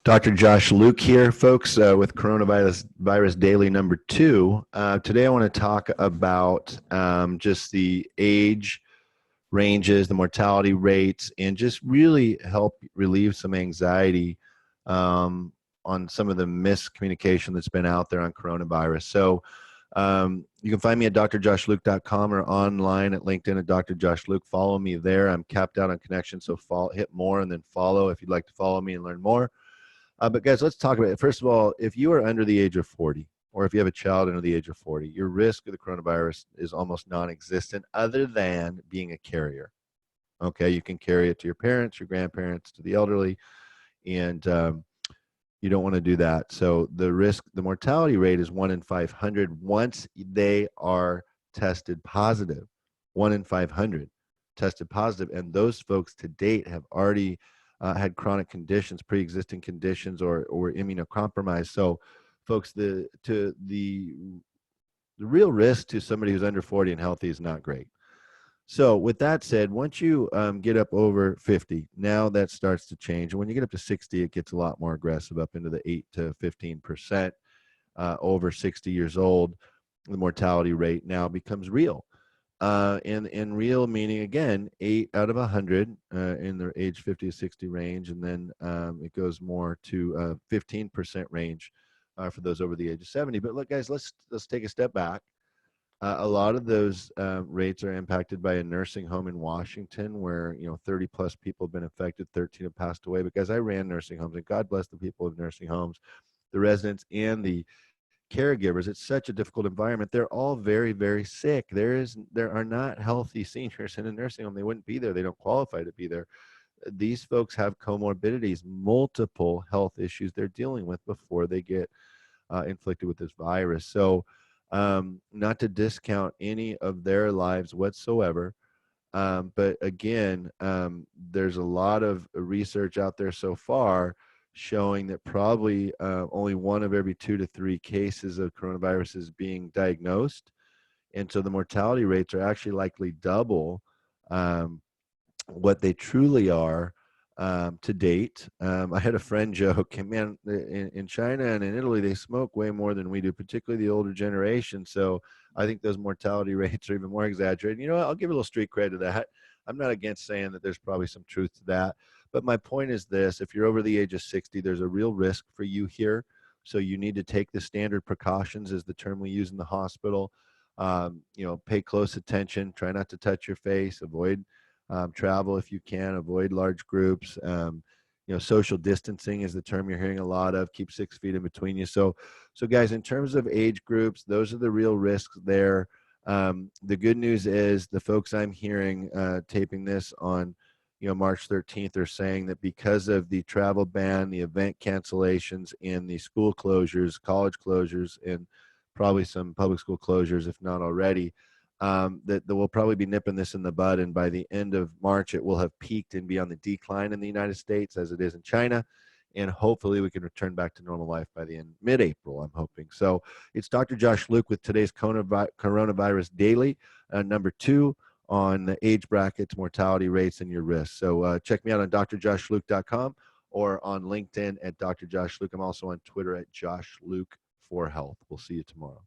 Dr. Josh Luke here, folks, with Coronavirus Daily number 2. Today I want to talk about just the age ranges, the mortality rates, and just really help relieve some anxiety um, on some of the miscommunication that's been out there on coronavirus. So you can find me at drjoshluke.com or online at LinkedIn at Dr. Josh Luke. Follow me there. I'm capped out on connection, so hit more and then follow if you'd like to follow me and learn more. But guys, let's talk about it. First of all, if you are under the age of 40, or if you have a child under the age of 40, your risk of the coronavirus is almost non-existent other than being a carrier. Okay, you can carry it to your parents, your grandparents, to the elderly, and you don't want to do that. So the mortality rate is 1 in 500 once they are tested positive. 1 in 500 tested positive, and those folks to date have already had chronic conditions, pre-existing conditions, or immunocompromised. So, folks, the real risk to somebody who's under 40 and healthy is not great. So with that said, once you get up over 50, now that starts to change. And when you get up to 60, it gets a lot more aggressive, up into the 8 to 15%. Over 60 years old, the mortality rate now becomes real. And real meaning, again, 8 out of 100 in the age 50 to 60 range. And then it goes more to 15% range for those over the age of 70. But look, guys, let's take a step back. A lot of those rates are impacted by a nursing home in Washington where, 30 plus people have been affected, 13 have passed away. Because I ran nursing homes, and God bless the people of nursing homes, the residents and the caregivers. It's such a difficult environment. They're all very, very sick. There are not healthy seniors in a nursing home. They wouldn't be there. They don't qualify to be there. These folks have comorbidities, multiple health issues they're dealing with before they get inflicted with this virus. So, not to discount any of their lives whatsoever. But again, there's a lot of research out there so far showing that probably only 1 of every 2 to 3 cases of coronavirus is being diagnosed. And so the mortality rates are actually likely double um, what they truly are to date. I had a friend joke, and man, in China and in Italy, they smoke way more than we do, particularly the older generation. So I think those mortality rates are even more exaggerated. You know what? I'll give a little street cred to that. I'm not against saying that there's probably some truth to that. But my point is this: if you're over the age of 60, there's a real risk for you here. So you need to take the standard precautions, is the term we use in the hospital. Pay close attention, try not to touch your face, avoid travel if you can, avoid large groups. Social distancing is the term you're hearing a lot of. Keep 6 feet in between you. So guys, in terms of age groups, those are the real risks there. The good news is the folks I'm hearing taping this on, March 13th are saying that because of the travel ban, the event cancellations, and the school closures, college closures, and probably some public school closures, if not already, that we'll probably be nipping this in the bud, and by the end of March, it will have peaked and be on the decline in the United States as it is in China, and hopefully we can return back to normal life by the end, mid-April, I'm hoping. So it's Dr. Josh Luke with today's Coronavirus Daily, number 2 on the age brackets, mortality rates, and your risks. So check me out on drjoshluke.com or on LinkedIn at Dr. Josh Luke. I'm also on Twitter at Josh Luke for Health. We'll see you tomorrow.